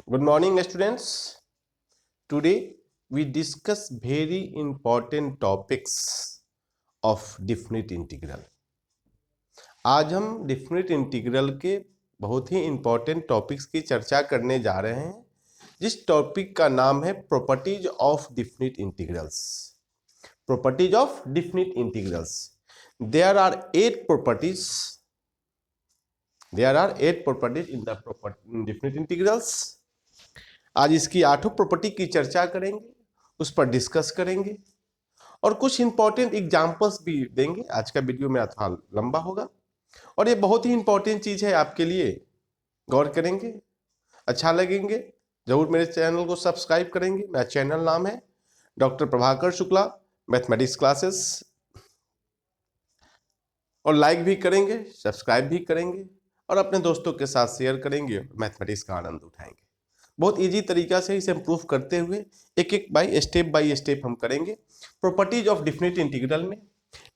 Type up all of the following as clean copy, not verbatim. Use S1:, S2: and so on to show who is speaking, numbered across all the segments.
S1: Good morning, students. Today we discuss very important topics of definite integral. आज हम definite integral के बहुत ही important topics की चर्चा करने जा रहे हैं, जिस टॉपिक का नाम है properties of definite integrals. Properties of definite integrals. There are 8 properties. There are 8 properties in the definite integrals. आज इसकी 8 प्रॉपर्टी की चर्चा करेंगे, उस पर डिस्कस करेंगे और कुछ इंपॉर्टेंट एग्जांपल्स भी देंगे। आज का वीडियो मेरा थोड़ा लंबा होगा और ये बहुत ही इंपॉर्टेंट चीज़ है आपके लिए। गौर करेंगे, अच्छा लगेंगे, जरूर मेरे चैनल को सब्सक्राइब करेंगे। मेरा चैनल नाम है doctor Prabhakar Shukla mathematics classes, और लाइक भी करेंगे, सब्सक्राइब भी करेंगे और अपने दोस्तों के साथ शेयर करेंगे, मैथमेटिक्स का आनंद उठाएंगे। बहुत इजी तरीका से इसे इम्प्रूव करते हुए एक एक बाय स्टेप हम करेंगे प्रॉपर्टीज ऑफ डिफिनिट इंटीग्रल में।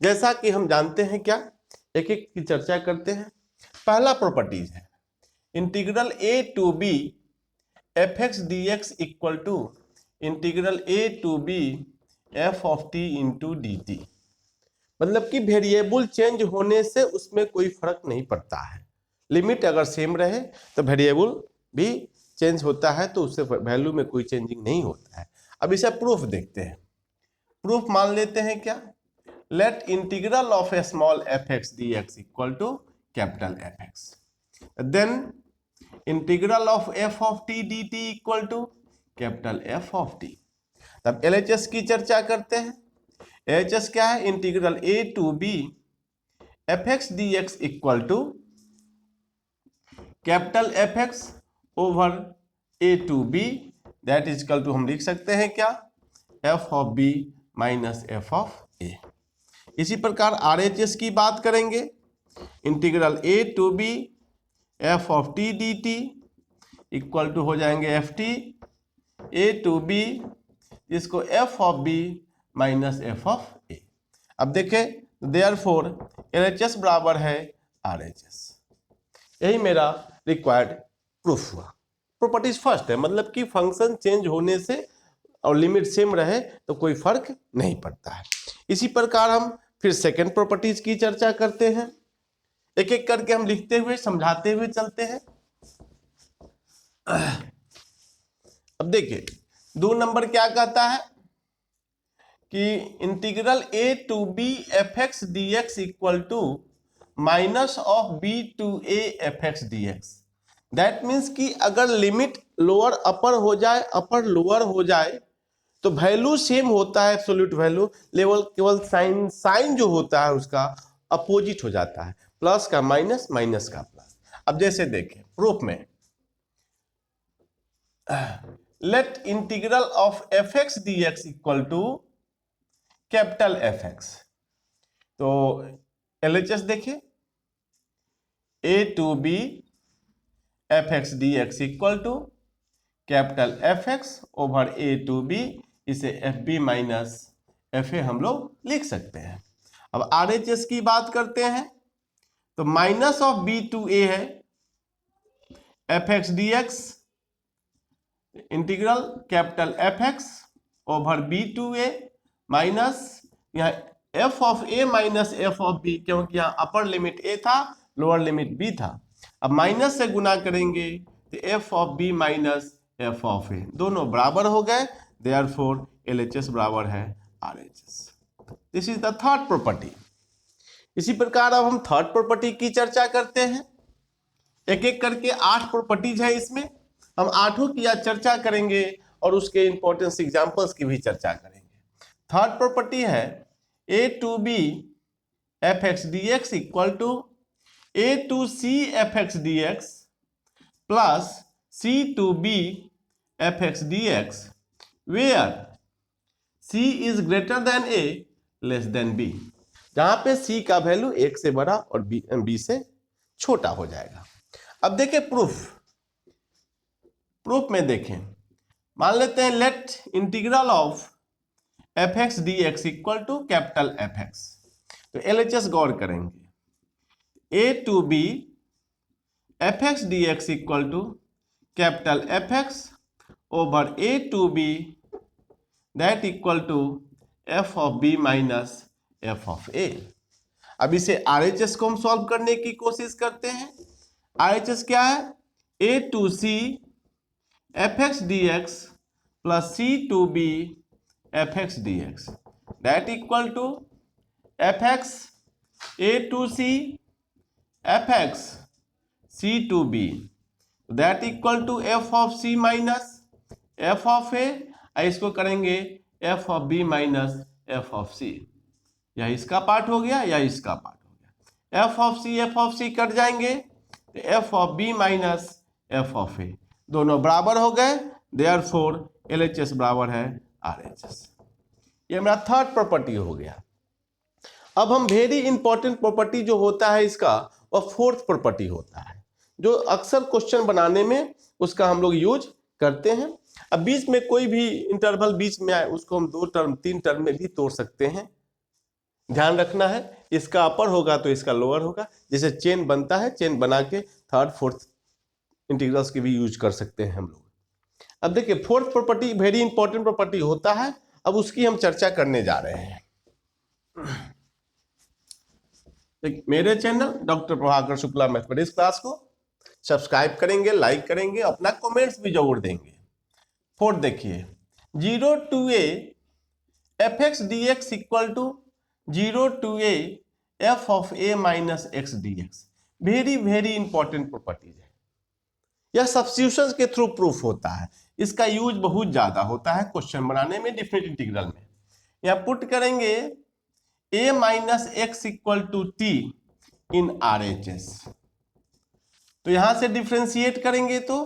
S1: जैसा कि हम जानते हैं, क्या एक एक की चर्चा करते हैं। पहला प्रॉपर्टीज है integral a to b f x d x equal to integral a to b f of t into d t. मतलब कि वेरिएबल चेंज होने से उसमें कोई फर्क नहीं पड़ता है। लिमिट अगर सेम रहे तो वेरिएबल भी चेंज होता है, तो उससे वैल्यू में कोई चेंजिंग नहीं होता है। अब इसे प्रूफ देखते हैं। प्रूफ मान लेते हैं क्या, let integral of a small f x d x equal to capital F x, then integral of f of t d t equal to capital F of t. तब एलएचएस की चर्चा करते हैं। एलएचएस क्या है, integral a to b f x d x equal to capital F x over a to b, that is equal to हम लिख सकते हैं क्या, f of b minus f of a. इसी प्रकार आर एच एस की बात करेंगे। Integral a to b f of t d t equal to हो जाएंगे f t a to b, जिसको f of b minus f of a. अब देखें, देयरफॉर एलएचएस बराबर है आरएचएस। यही मेरा रिक्वायर्ड प्रूफ हुआ। प्रॉपर्टीज फर्स्ट है, मतलब कि फंक्शन चेंज होने से और लिमिट सेम रहे तो कोई फर्क नहीं पड़ता है। इसी प्रकार हम फिर सेकंड प्रॉपर्टीज की चर्चा करते हैं। एक एक करके हम लिखते हुए समझाते हुए चलते हैं। अब देखिए, 2 नंबर क्या कहता है कि integral a to b f x d x equal to minus of b to a f x d x. That means कि अगर लिमिट लोअर अपर हो जाए, अपर लोअर हो जाए, तो वैल्यू सेम होता है, एब्सोल्यूट वैल्यू लेवल, केवल साइन जो होता है उसका अपोजिट हो जाता है, प्लस का माइनस, माइनस का प्लस। अब जैसे देखें प्रूफ में, let integral of f x d x equal to capital F x. तो एलएचएस देखिए, a to b f x d x equal to capital F x over a to b, इसे f b minus f a हम लोग लिख सकते हैं। अब are H S की बात करते हैं, तो minus of b to a है f x d x integral capital F x over b to a minus यहाँ f of a minus f of b, क्योंकि यहाँ अपर लिमिट ए था, लोअर लिमिट बी था। अब माइनस से गुना करेंगे तो f of b minus f of a, दोनों बराबर हो गए। देयरफॉर एलएचएस बराबर है RHS. This is the third property. इसी प्रकार अब हम थर्ड प्रॉपर्टी की चर्चा करते हैं। एक एक करके 8 प्रॉपर्टीज है, इसमें हम 8 की चर्चा करेंगे और उसके इंपॉर्टेंस एग्जांपल्स की भी चर्चा करेंगे। थर्ड प्रॉपर्टी है a to b f x d x equal to a to c f x d x plus c to b f x d x, where c is greater than a less than b, जहां पे सी का value 1 से बड़ा और B से छोटा हो जाएगा। अब देखें प्रूफ में देखें, मान लेते हैं let integral of f x d x equal to capital F x. तो एलएचएस गौर करेंगे, a to b f x d x equal to capital F x over a to b that equal to f of b minus f of a. अब इसे RHS को हम solve करने की कोशिश करते हैं। आरएचएस क्या है? A to c f x d x plus c to b f x d x that equal to f x a to c f x c to b that equal to f of c minus f of a. इसको करेंगे f of b minus f of c. या इसका part हो गया या इसका part हो गया। एफ ऑफ सी कट जाएंगे तो f of b minus f of a दोनों बराबर हो गए। देयरफॉर एलएचएस बराबर है आरएचएस। ये मेरा थर्ड प्रॉपर्टी हो गया। अब हम वेरी इंपॉर्टेंट प्रॉपर्टी जो होता है इसका वह फोर्थ प्रॉपर्टी होता है, जो अक्सर क्वेश्चन बनाने में उसका हम लोग यूज करते हैं। अब बीच में कोई भी इंटरवल बीच में आए उसको हम 2 टर्म 3 टर्म में भी तोड़ सकते हैं। ध्यान रखना है, इसका अपर होगा तो इसका लोअर होगा। जैसे चेन बनता है, चेन बना के थर्ड फोर्थ इंटीग्रल्स के भी यूज कर सकते हैं हम लोग। अब देखिए fourth property very important property होता है, अब उसकी हम चर्चा करने जा रहे हैं। मेरे channel doctor Prabhakar Shukla mathematics class को सब्सक्राइब करेंगे, लाइक करेंगे, अपना कमेंट्स भी जरूर देंगे। फोर्थ देखिए 0 to a f x d x equal to 0 to a f of a minus x d x. Very important properties है। यह सब्स्टिट्यूशन के थ्रू प्रूफ होता है। इसका यूज बहुत ज्यादा होता है क्वेश्चन बनाने में, डिफरेंट इंटीग्रल में। यहाँ पुट करेंगे a minus x equal to t in R H S. तो यहां से डिफ्रेंशिएट करेंगे तो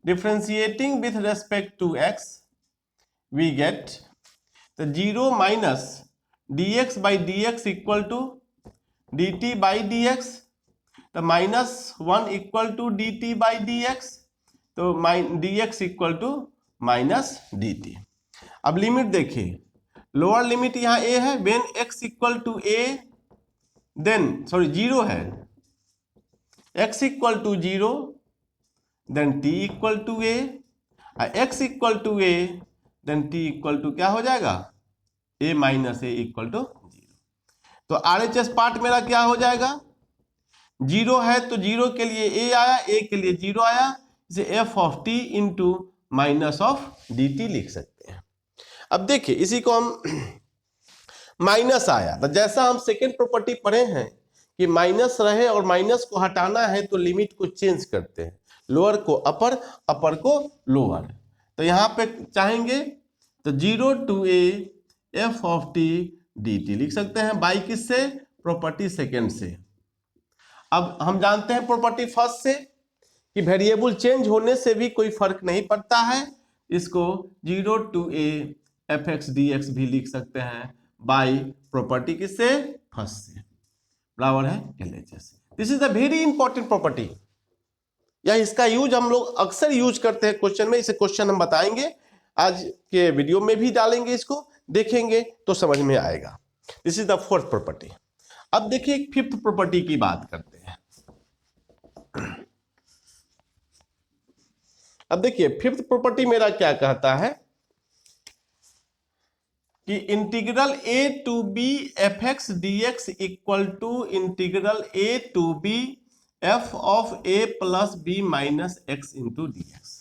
S1: differentiating with respect to x we get तो 0 minus dx by d x equal to d t by d x, तो -1 equal to d t by d x, तो d x equal to minus d t. अब limit देखिए, lower limit यहाँ a है, when x equal to a then 0 है, x equal to 0 then t equal to a, x equal to a then t equal to क्या हो जाएगा, a minus a equal to 0। तो RHS part मेरा क्या हो जाएगा, 0 है तो 0 के लिए a आया, a के लिए 0 आया, इसे f of t into minus of D t लिख सकते हैं। अब देखिए इसी को हम माइनस आया तो जैसा हम सेकेंड प्रॉपर्टी पढ़े हैं कि माइनस रहे और माइनस को हटाना है तो लिमिट को चेंज करते हैं, लोअर को अपर, अपर को लोअर। तो यहाँ पे चाहेंगे तो 0 to a f of t d t लिख सकते हैं बाई किससे, प्रॉपर्टी सेकेंड से। अब हम जानते हैं प्रॉपर्टी फर्स्ट से कि वेरिएबल चेंज होने से भी कोई फर्क नहीं पड़ता है, इसको 0 to a f x d x भी लिख सकते हैं बाई प्रॉपर्टी किससे, फर्स्ट से, बराबर है LHS. This is the very important property, या इसका यूज हम लोग अक्सर यूज करते हैं क्वेश्चन में। इसे क्वेश्चन हम बताएंगे, आज के वीडियो में भी डालेंगे, इसको देखेंगे तो समझ में आएगा। This is the fourth property. अब देखिए फिफ्थ प्रॉपर्टी की बात करते हैं। अब देखिए फिफ्थ प्रॉपर्टी मेरा क्या कहता है कि integral a to b f x d x equal to integral a to b f of a plus b minus x into d x.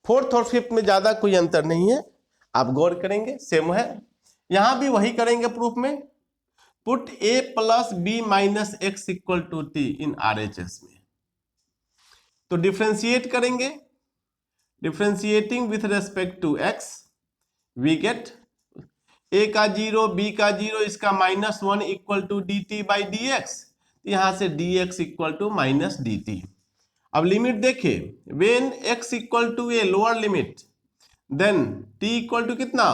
S1: Fourth और फिफ्थ में ज्यादा कोई अंतर नहीं है, आप गौर करेंगे सेम है। यहां भी वही करेंगे प्रूफ में, put a plus b minus x equal to t in RHS में। तो डिफ्रेंशिएट करेंगे, differentiating with respect to x we get a का 0 b का 0, इसका -1 equal to d t by d x, यहां से dx equal to minus d t. अब limit देखिए, when x equal to a lower limit then t equal to कितना,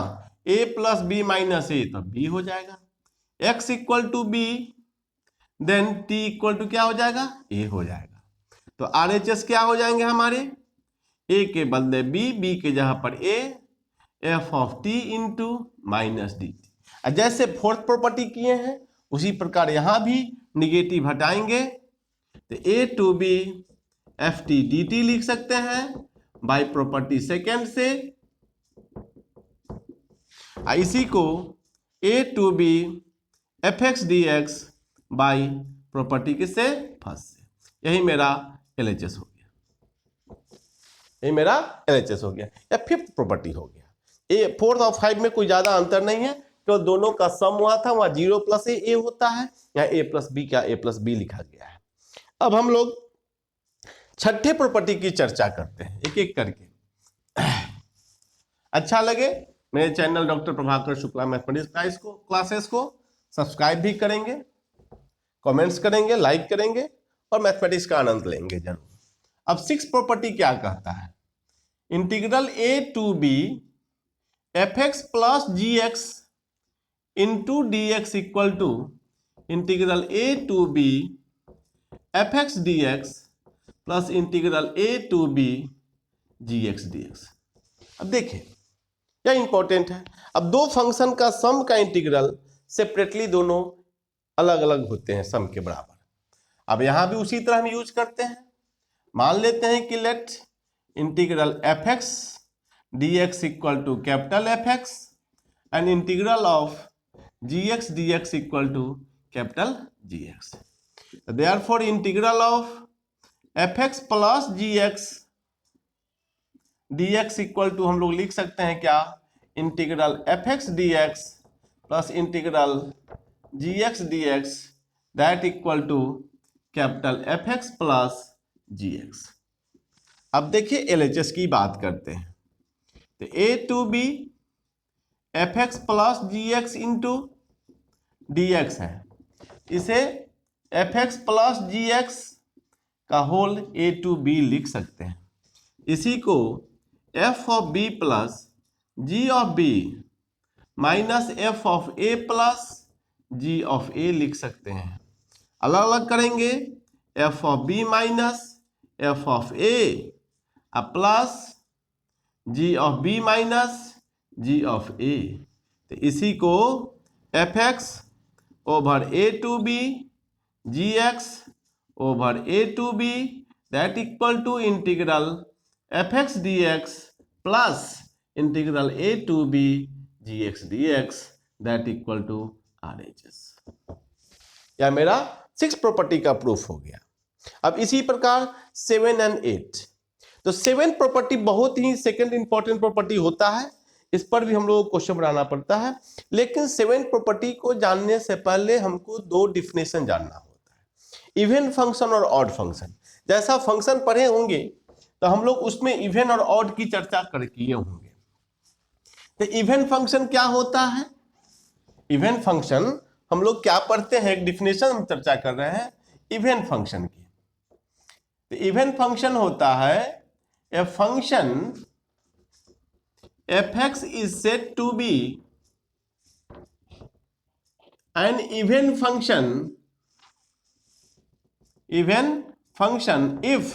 S1: a plus b minus a, तो b हो जाएगा। x equal to b then t equal to क्या हो जाएगा, a हो जाएगा। तो RHS क्या हो जाएंगे हमारे, a के बदले b, b के जगह पर a, f of t into minus d T. जैसे फोर्थ प्रॉपर्टी किए हैं उसी प्रकार यहां भी निगेटिव हटाएंगे तो a to b f t d t लिख सकते हैं बाय प्रॉपर्टी सेकेंड से, इसी को a to b f x d x by property किससे, फर्स्ट से। यही मेरा एलएचएस हो गया, यही मेरा एलएचएस हो गया, या फिफ्थ प्रॉपर्टी हो गया। ए फोर्थ और फाइव में कोई ज्यादा अंतर नहीं है, तो दोनों का सम हुआ था, वहां 0 + ए होता है, यहाँ a + b क्या a + b लिखा गया है। अब हम लोग छठे प्रॉपर्टी की चर्चा करते हैं एक एक करके। अच्छा लगे मेरे channel doctor Prabhakar Shukla mathematics classes को सब्सक्राइब भी करेंगे, कमेंट्स करेंगे, लाइक करेंगे और मैथमेटिक्स का आनंद लेंगे जरूर। अब सिक्स प्रॉपर्टी क्या कहता है, integral a to b f x plus ji x into d x equal to integral a to b f x d x plus integral a to b ji x d x. अब देखें क्या important है, अब दो function का सम का integral separately दोनों अलग अलग होते हैं सम के बराबर। अब यहां भी उसी तरह हम यूज करते हैं, मान लेते हैं कि let integral f x d x equal to capital F x and integral of g x d x equal to capital G x. Therefore integral of f x plus ji x d x equal to हम लोग लिख सकते हैं क्या, integral f x d x plus integral g x d x that equal to capital F x plus ji x. अब देखिए LHS की बात करते हैं, तो a to b f x plus ji x into d x है, इसे f x plus जी x का होल ए टू बी लिख सकते हैं। इसी को f of b plus g of b minus f of a plus g of a लिख सकते हैं। अलग अलग करेंगे, f of b minus f of a plus g of b minus g of a. तो इसी को F x over a to b ji x over a to b that equal to integral f x d x plus integral a to b ji x d x that equal to R H S. या मेरा six property का proof हो गया। अब इसी प्रकार 7 और 8, तो 7 प्रॉपर्टी बहुत ही सेकंड इंपॉर्टेंट प्रॉपर्टी होता है, इस पर भी हम लोगों को क्वेश्चन बनाना पड़ता है। लेकिन 7 प्रॉपर्टी को जानने से पहले हमको दो डिफिनेशन जानना होता है, इवन फंक्शन और ऑड फंक्शन। जैसा फंक्शन पढ़े होंगे तो हम लोग उसमें इवन और ऑड की चर्चा कर किए होंगे। तो इवन फंक्शन क्या होता है, इवन फंक्शन हम लोग क्या पढ़ते हैं, एक डिफिनेशन हम चर्चा कर रहे हैं इवन फंक्शन की। तो इवन फंक्शन होता है a function f x is said to be an even function if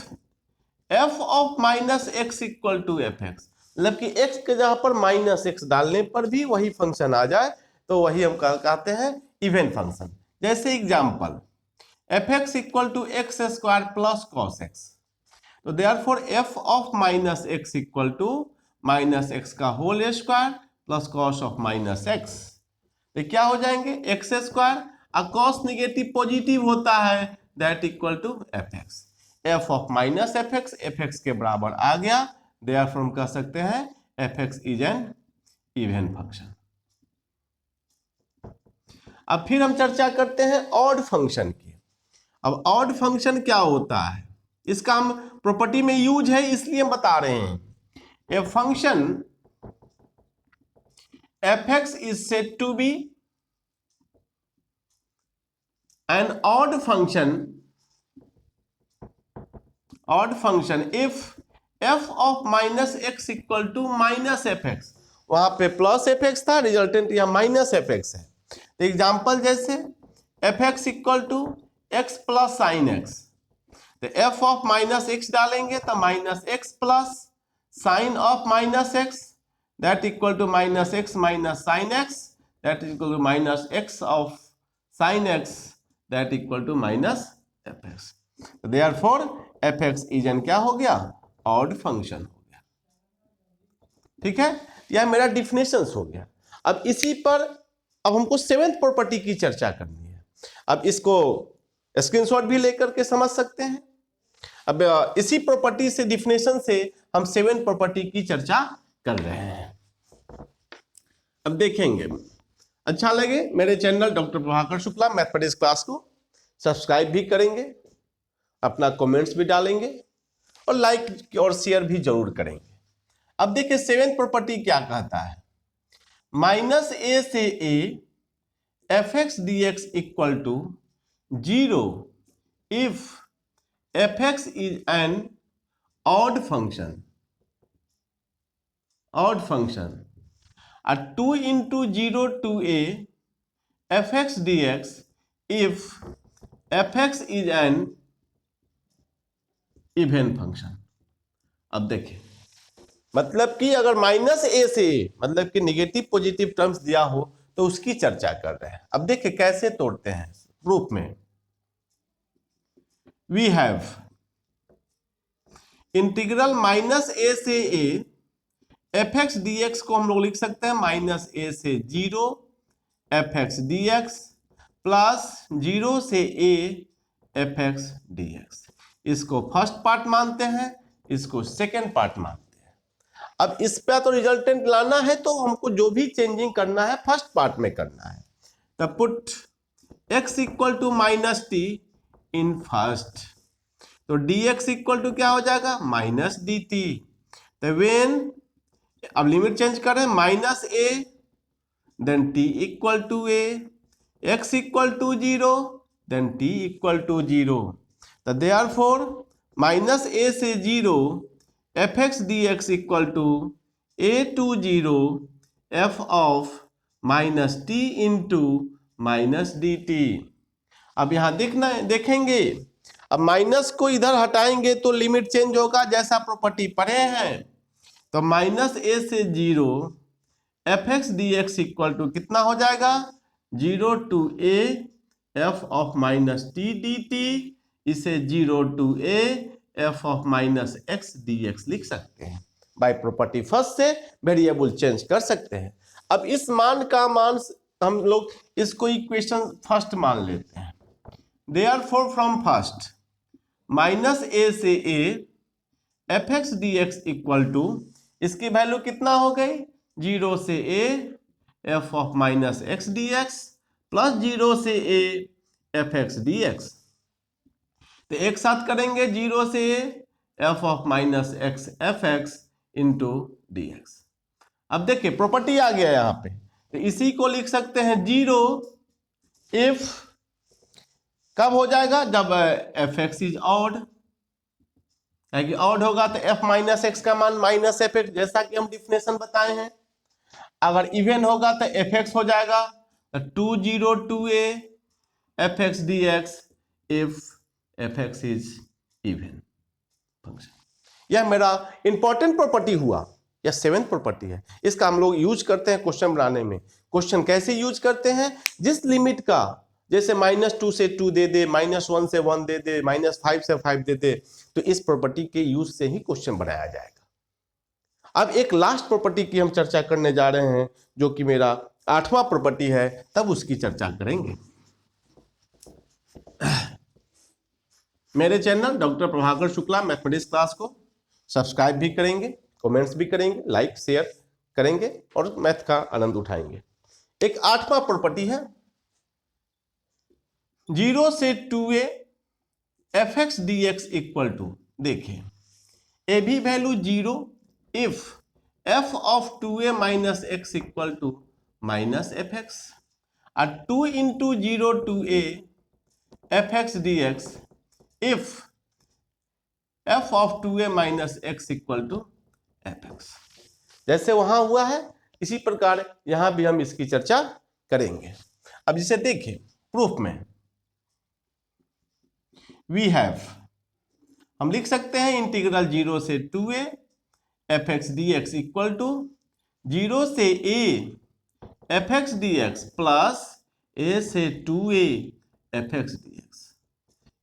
S1: f of minus x equal to f x, मतलब कि एक्स के जगह पर माइनस एक्स डालने पर भी वही फंक्शन आ जाए तो वही हम कहते हैं इवन फंक्शन। जैसे example f x equal to x square plus cos x, तो therefore f of minus x equal to minus x का whole square plus cos of minus x. तो क्या हो जाएंगे, एक्स स्क्वायर और कॉस निगेटिव पॉजिटिव होता है that equal to f x. F of minus f x के बराबर आ गया, देयरफॉर हम कह सकते हैं f x is N even function. अब फिर हम चर्चा करते हैं ऑड फंक्शन की। अब ऑड फंक्शन क्या होता है, इसका हम प्रॉपर्टी में यूज है इसलिए हम बता रहे हैं। A function f x is said to be an odd function if f of minus x equal to minus f x, वहां पे प्लस एफ एक्स था, रिजल्टेंट यहां माइनस एफ एक्स है। तो एग्जाम्पल जैसे f x equal to x plus sine x, तो f of minus x डालेंगे तो minus x plus sine of minus x that equal to minus x minus sine x that equal to minus x of sine x that equal to minus f x. Therefore f x is an क्या हो गया, odd function हो गया। ठीक है, यह मेरा definition हो गया। अब इसी पर अब हमको सेवेंथ प्रॉपर्टी की चर्चा करनी है। अब इसको स्क्रीनशॉट भी लेकर के समझ सकते हैं। अब इसी प्रॉपर्टी से, डिफिनेशन से हम सेवेंथ प्रॉपर्टी की चर्चा कर रहे हैं। अब देखेंगे, अच्छा लगे मेरे channel doctor Prabhakar Shukla mathematics class को सब्सक्राइब भी करेंगे, अपना कमेंट्स भी डालेंगे और लाइक और शेयर भी जरूर करेंगे। अब देखिए सेवेंथ प्रॉपर्टी क्या कहता है, माइनस ए से a f x d x equal to 0 if f x is an odd function, odd function, 2 into 0 to a fx dx if fx is an even function. अब देखिए, मतलब कि अगर minus a से ए मतलब कि negative positive terms दिया हो तो उसकी चर्चा कर रहे हैं। अब देखिए कैसे तोड़ते हैं प्रूफ में। We have integral minus a से a f x d x को हम लोग लिख सकते हैं माइनस ए से 0 f x d x plus 0 से a f x d x. इसको फर्स्ट पार्ट मानते हैं, इसको सेकेंड पार्ट मानते हैं। अब इस पे तो रिजल्टेंट लाना है तो हमको जो भी चेंजिंग करना है फर्स्ट पार्ट में करना है। तो put x equal to minus t in first, तो डी एक्स इक्वल टू क्या हो जाएगा, माइनस डी टी। तो वेन, अब लिमिट चेंज करें, minus a then t equal to a, x equal to 0 then t equal to 0। तो therefore minus a से 0 f x d x equal to a to 0 f of minus t into minus d t. अब यहां देखेंगे, अब minus को इधर हटाएंगे तो लिमिट चेंज होगा जैसा प्रॉपर्टी पढ़े हैं। तो माइनस ए से 0 f x d x equal to कितना हो जाएगा, 0 to a f of minus t d t. इसे 0 to a f of minus x d x लिख सकते हैं। बाय प्रॉपर्टी फर्स्ट से वेरिएबल चेंज कर सकते हैं। अब इस मान का मान हम लोग इसको इक्वेशन फर्स्ट मान लेते हैं। Therefore from first minus a से a f x d x equal to, इसकी वैल्यू कितना हो गई, 0 से a f of minus x d x plus 0 से a f x d x. तो एक साथ करेंगे 0 से a f of minus x f x into d x. अब देखिए प्रॉपर्टी आ गया यहाँ पे, तो इसी को लिख सकते हैं 0 इफ, कब हो जाएगा, जब एफ एक्स इज ऑड, कि ऑड होगा तो f माइनस एक्स का मान माइनस एफ एक्स, जैसा कि हम डिफिनेशन बताए हैं। अगर इवन होगा तो एफ एक्स हो जाएगा, तो 2 0 2 a f x d x if f x is even function. यह मेरा इंपॉर्टेंट प्रॉपर्टी हुआ, यह सेवेंथ प्रॉपर्टी है। इसका हम लोग यूज करते हैं क्वेश्चन बनाने में। क्वेश्चन कैसे यूज करते हैं, जिस लिमिट का, जैसे -2 से 2 दे दे, -1 से 1 दे दे, -5 से 5 दे दे, तो इस प्रॉपर्टी के यूज से ही क्वेश्चन बनाया जाएगा। अब एक लास्ट प्रॉपर्टी की हम चर्चा करने जा रहे हैं, जो कि मेरा 8वां प्रॉपर्टी है, तब उसकी चर्चा करेंगे। मेरे channel doctor Prabhakar Shukla mathematics class को सब्सक्राइब भी करेंगे, कमेंट्स भी करेंगे, लाइक शेयर करेंगे और मैथ का आनंद उठाएंगे। एक 8वां प्रॉपर्टी है, 0 से 2a f x d x equal to, देखिए ए भी value 0 if f of 2a minus x equal to minus f x, और 2 into 0 to a f x d x if f of 2a minus x equal to f x. जैसे वहां हुआ है इसी प्रकार यहां भी हम इसकी चर्चा करेंगे। अब इसे देखिए प्रूफ में, वी हैव, हम लिख सकते हैं इंटीग्रल 0 से 2a f x d x equal to 0 से a f x d x plus a से 2a f x d x.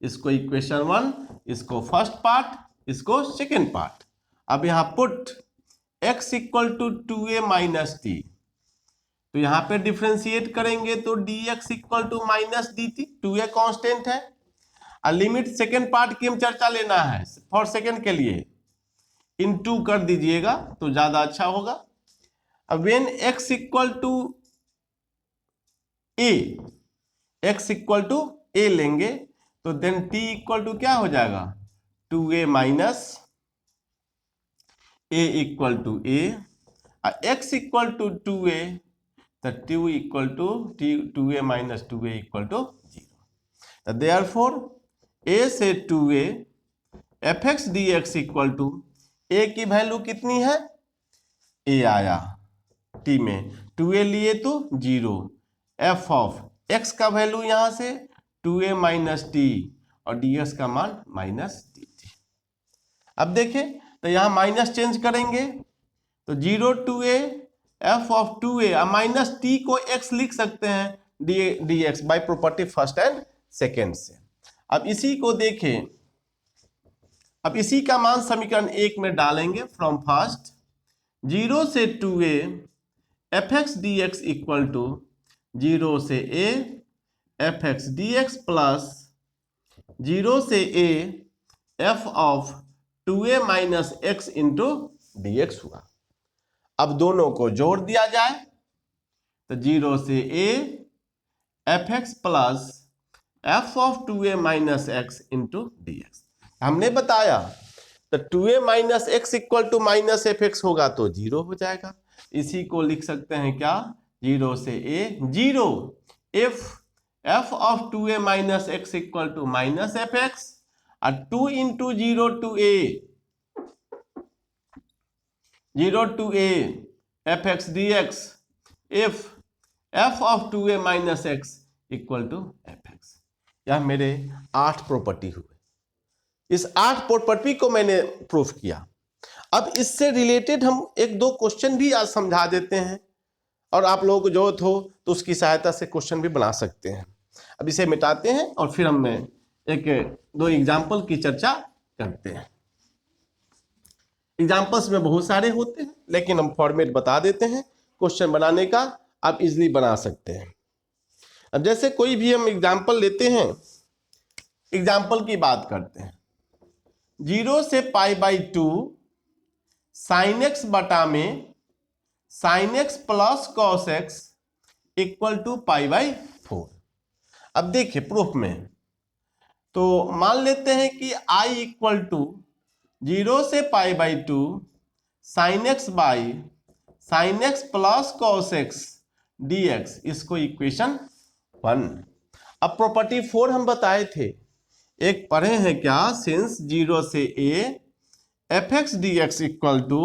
S1: इसको इक्वेशन 1, इसको फर्स्ट पार्ट, इसको सेकेंड पार्ट। अब यहाँ put x equal to 2a minus t, तो यहाँ पे डिफ्रेंशिएट करेंगे तो dx equal to minus dt, 2a constant है। और लिमिट सेकेंड पार्ट की हम चर्चा लेना है फॉर सेकेंड के लिए, इन 2 कर दीजिएगा तो ज्यादा अच्छा होगा। अब when x equal to a, x equal to a लेंगे तो देन t इक्वल टू क्या हो जाएगा, 2a minus a equal to a, और x इक्वल टू 2a, तो 2 equal to 2a minus 2a equal to 0। Therefore a से 2a fx dx equal to a की value कितनी है, a आया t में, 2a लिए तो 0, f ऑफ x का वैल्यू यहां से 2a माइनस टी और ds का मान माइनस dt। अब देखें तो यहां माइनस चेंज करेंगे तो 0 to a f of 2a minus t को x लिख सकते हैं dx by property first and second से। अब इसी को देखें, अब इसी का मान समीकरण 1 में डालेंगे फ्रॉम फर्स्ट, 0 से 2a fx dx equal to 0 से a fx dx प्लस 0 से a f of 2a minus x into dx हुआ। अब दोनों को जोड़ दिया जाए तो 0 से a fx plus f of 2a minus x into dx। हमने बताया तो 2a minus x equal to minus f x होगा तो 0 हो जाएगा। इसी को लिख सकते हैं क्या, 0 से a 0 if f of 2a minus x equal to minus f x, और 2 into 0 to a f x d x if f of 2a minus x equal to f x. यह मेरे 8 प्रॉपर्टी हुए। इस 8 प्रॉपर्टी को मैंने proof किया। अब इससे रिलेटेड हम 1-2 क्वेश्चन भी आज समझा देते हैं, और आप लोगों को जरूरत हो तो उसकी सहायता से क्वेश्चन भी बना सकते हैं। अब इसे मिटाते हैं और फिर हम 1-2 एग्जाम्पल की चर्चा करते हैं। एग्जाम्पल्स में बहुत सारे होते हैं, लेकिन हम फॉर्मेट बता देते हैं क्वेश्चन बनाने का, आप इजीली बना सकते हैं। अब जैसे कोई भी हम एग्जाम्पल लेते हैं, एग्जाम्पल की बात करते हैं, 0 से पाई बाई 2 साइन एक्स बटा में sine x plus cos x equal to pi by 4। अब देखिए प्रूफ में, तो मान लेते हैं कि i इक्वल टू 0 से pi by 2 sine x by sign x plus cos x d x, इसको इक्वेशन 1। अब प्रॉपर्टी 4 हम बताए थे, एक पढ़े हैं क्या, सिंस 0 से a f x d x equal to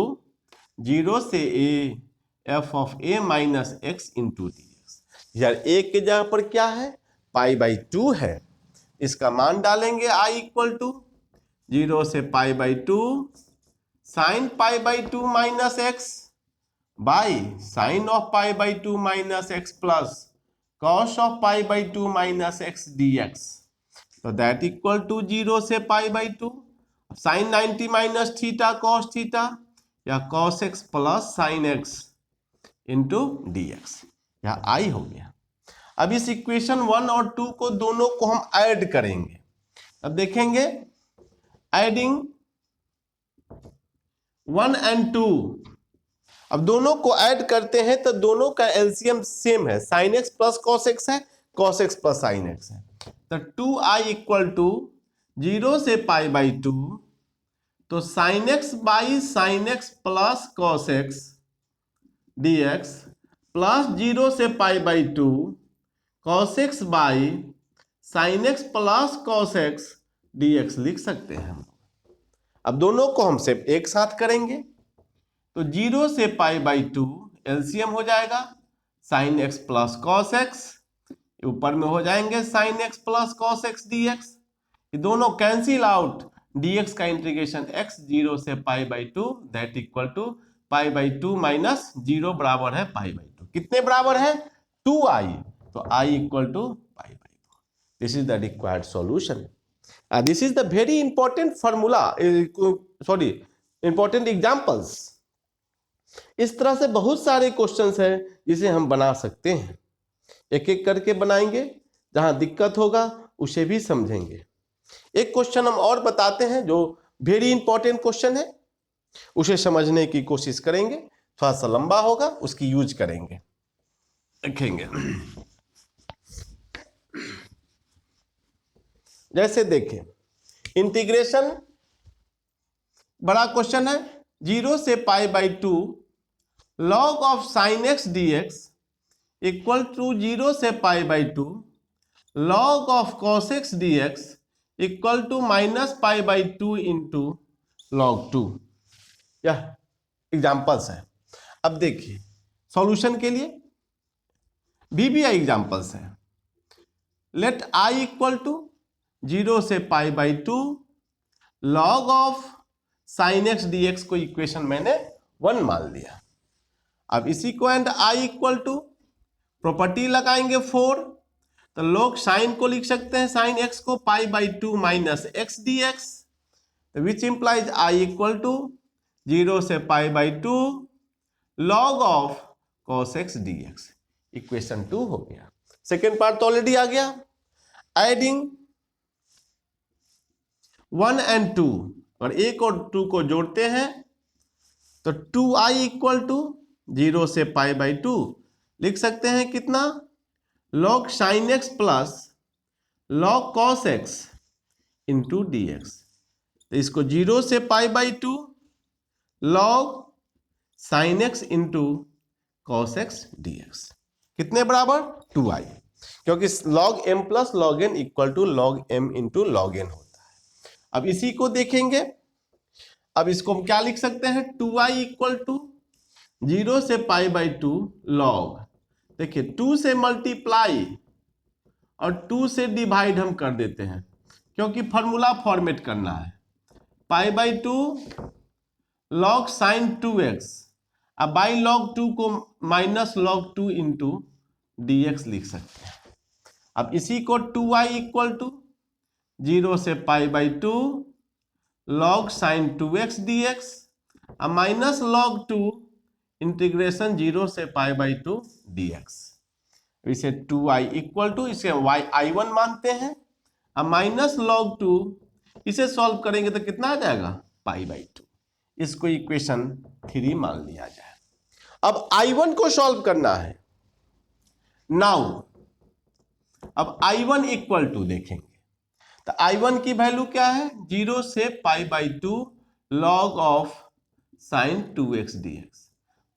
S1: 0 से a f of a minus x into d x. यार a के जगह पर क्या है, पाई बाई 2 है, इसका मान डालेंगे i इक्वल टू 0 से pi by 2 sine pi by 2 minus x by sine of pi by 2 minus x plus cos of pi by 2 minus x d x. तो दैट इक्वल टू 0 से pi by 2 sine 90 minus theta cos theta, या cos x plus sine x into d x, यह I हो गया। अब इस equation 1 और 2 को दोनों को हम ऐड करेंगे। अब देखेंगे एडिंग 1 and 2, अब दोनों को ऐड करते हैं तो दोनों का एलसीएम सेम है, sine x plus cos x है, cos x plus sine x है। तो 2i इक्वल टू 0 से पाई बाई 2, तो sine x by sign x plus cos x d x plus 0 से pi by 2 cos x by sign x plus cos x d x लिख सकते हैं हम। अब दोनों को हम सिर्फ एक साथ करेंगे तो 0 से पाई बाई 2 एलसीएम हो जाएगा sine x plus cos x, ऊपर में हो जाएंगे sine x plus cos x d x, ये दोनों कैंसिल आउट, dx का इंटीग्रेशन x 0 से pi by 2 that equal to pi by 2 minus 0 बराबर है पाई बाई 2। कितने बराबर है, 2i, तो i equal to pi by 2। This is the required solution. This is the very important formula, sorry important examples. इस तरह से बहुत सारे क्वेश्चंस हैं जिसे हम बना सकते हैं, एक एक करके बनाएंगे, जहां दिक्कत होगा उसे भी समझेंगे। एक क्वेश्चन हम और बताते हैं जो वेरी इंपॉर्टेंट क्वेश्चन है, उसे समझने की कोशिश करेंगे, थोड़ा सा लंबा होगा, उसकी यूज करेंगे, देखेंगे। जैसे देखें, इंटीग्रेशन बड़ा क्वेश्चन है, 0 से π/2 log of sin x dx equal to 0 से π/2 log of cos x dx equal to -π/2 into log 2। यह एग्जाम्पल्स है। अब देखिए सॉल्यूशन के लिए भी एग्जाम्पल्स है। लेट i इक्वल टू 0 से π/2 log of sin x dx को इक्वेशन मैंने 1 मान लिया। अब इसी को and i equal to property लगाएंगे 4, तो log साइन को लिख सकते हैं, साइन x को π/2 minus x dx, which implies i equal to 0 से π/2 log of cos x dx। Equation 2 हो गया। सेकेंड पार्ट तो ऑलरेडी आ गया। एडिंग 1 and 2, और 1 और 2 को जोड़ते हैं तो 2i इक्वल टू 0 से π/2 लिख सकते हैं कितना, log sin x plus log cos x into dx। तो इसको 0 से π/2 log sin x into cos x dx कितने बराबर 2i, क्योंकि log m plus log n equal to log m into log n होता है। अब इसी को देखेंगे, अब इसको हम क्या लिख सकते हैं, 2i इक्वल टू 0 से π/2 log, देखिए 2 से मल्टीप्लाई और 2 से डिवाइड हम कर देते हैं, क्योंकि फॉर्मूला फॉर्मेट करना है। π/2 log sin 2x, अब बाई log 2 को माइनस log 2 इंटू dx लिख सकते हैं। अब इसी को 2i इक्वल टू 0 से π/2 log sin 2x dx, अब माइनस log 2 इंटीग्रेशन 0 से π/2 dx। इसे 2i इक्वल टू, इसे i1 मानते हैं, अब माइनस log 2, इसे सॉल्व करेंगे तो कितना आ जाएगा π/2। इसको इक्वेशन 3 मान लिया जाए। अब i1 को सॉल्व करना है। नाउ अब i1 इक्वल टू देखेंगे, तो i1 की वैल्यू क्या है, 0 से π/2 log of sin 2x dx।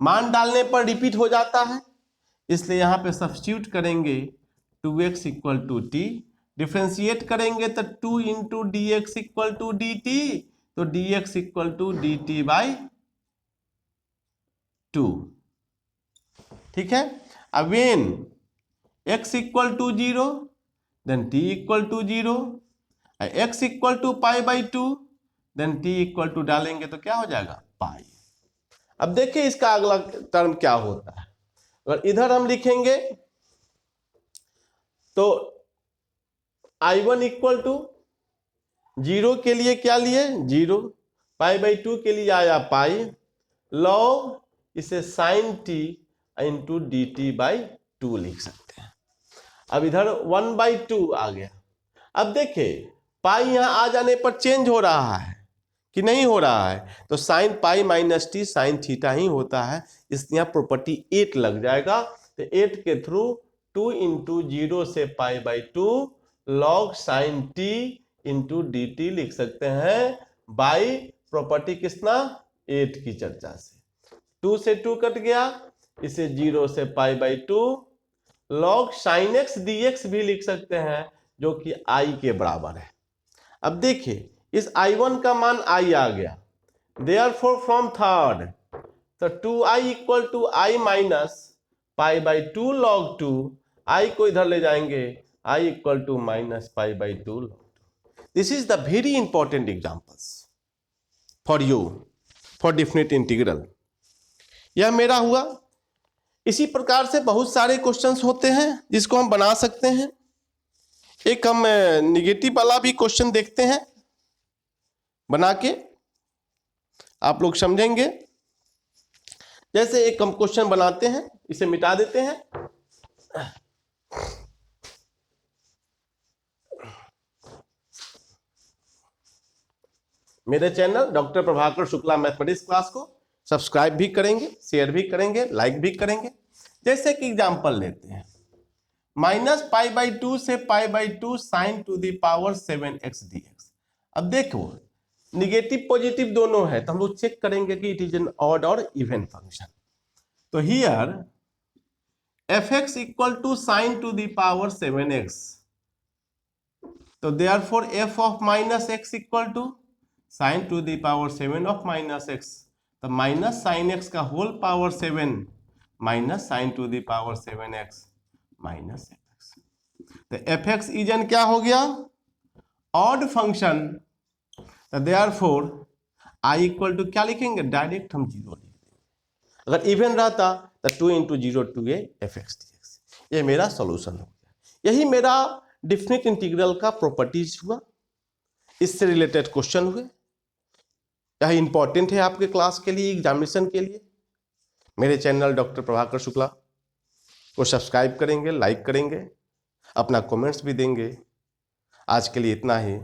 S1: मान डालने पर रिपीट हो जाता है, इसलिए यहां पे सब्स्टिट्यूट करेंगे 2x equal to T, differentiate करेंगे तो 2 into dx equal to dt, तो dx equal to dt by 2। ठीक है। अब when x equal to 0 then t equal to 0, x equal to π/2 then t equal to डालेंगे तो क्या हो जाएगा पाई। अब देखिए इसका अगला टर्म क्या होता है। अगर इधर हम लिखेंगे तो i1 इक्वल टू 0 के लिए क्या लिए 0, π/2 के लिए आया पाई, log इसे sin t into dt by 2 लिख सकते हैं। अब इधर 1/2 आ गया। अब देखिए पाई यहां आ जाने पर चेंज हो रहा है कि नहीं हो रहा है, तो sine pi minus t sine theta ही होता है, इसलिए यहां प्रॉपर्टी 8 लग जाएगा। तो 8 के थ्रू 2 इंटू 0 से π/2 log sine t into d t लिख सकते हैं बाई प्रॉपर्टी कितना 8 की चर्चा से। 2 से 2 कट गया, इसे 0 से π/2 log sin x dx भी लिख सकते हैं, जो कि i के बराबर है। अब देखिए इस i1 का मान i आ गया, देयरफॉर फ्रॉम थर्ड, तो 2i equal to i minus π/2 log 2, i को इधर ले जाएंगे, i equal to minus π/2 log 2। This is the very important examples for you for definite integral. यह मेरा हुआ। इसी प्रकार से बहुत सारे क्वेश्चंस होते हैं जिसको हम बना सकते हैं। एक हम निगेटिव वाला भी क्वेश्चन देखते हैं बना के, आप लोग समझेंगे। जैसे एक हम क्वेश्चन बनाते हैं, इसे मिटा देते हैं। मेरे channel doctor Prabhakar Shukla mathematics class को सब्सक्राइब भी करेंगे, शेयर भी करेंगे, लाइक भी करेंगे। जैसे कि एग्जांपल लेते हैं, -π/2 से π/2 sin to the power 7x dx। अब देखो निगेटिव पॉजिटिव दोनों है, तो हम लोग चेक करेंगे कि इट इज एन ऑड और इवन फंक्शन। तो here fx equal to sine to the power 7x, तो therefore f of -x equal to sine to the power 7 of -x, तो माइनस साइन x का whole power 7 minus sine to the power 7x minus fx। तो fx is an क्या हो गया, odd function. तो therefore i equal to क्या लिखेंगे, direct हम 0 लिख देंगे। अगर इवन रहता तो 2 × 0 2a fx dx। ये मेरा सॉल्यूशन हो गया। यही मेरा डिफिनिट इंटीग्रल का प्रॉपर्टीज हुआ, इससे रिलेटेड क्वेश्चन हुए। यह इंपॉर्टेंट है आपके क्लास के लिए, एग्जामिनेशन के लिए। मेरे चैनल डॉक्टर प्रभाकर शुक्ला को सब्सक्राइब करेंगे, लाइक करेंगे, अपना कमेंट्स भी देंगे। आज के लिए इतना ही,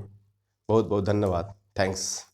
S1: बहुत बहुत धन्यवाद, थैंक्स।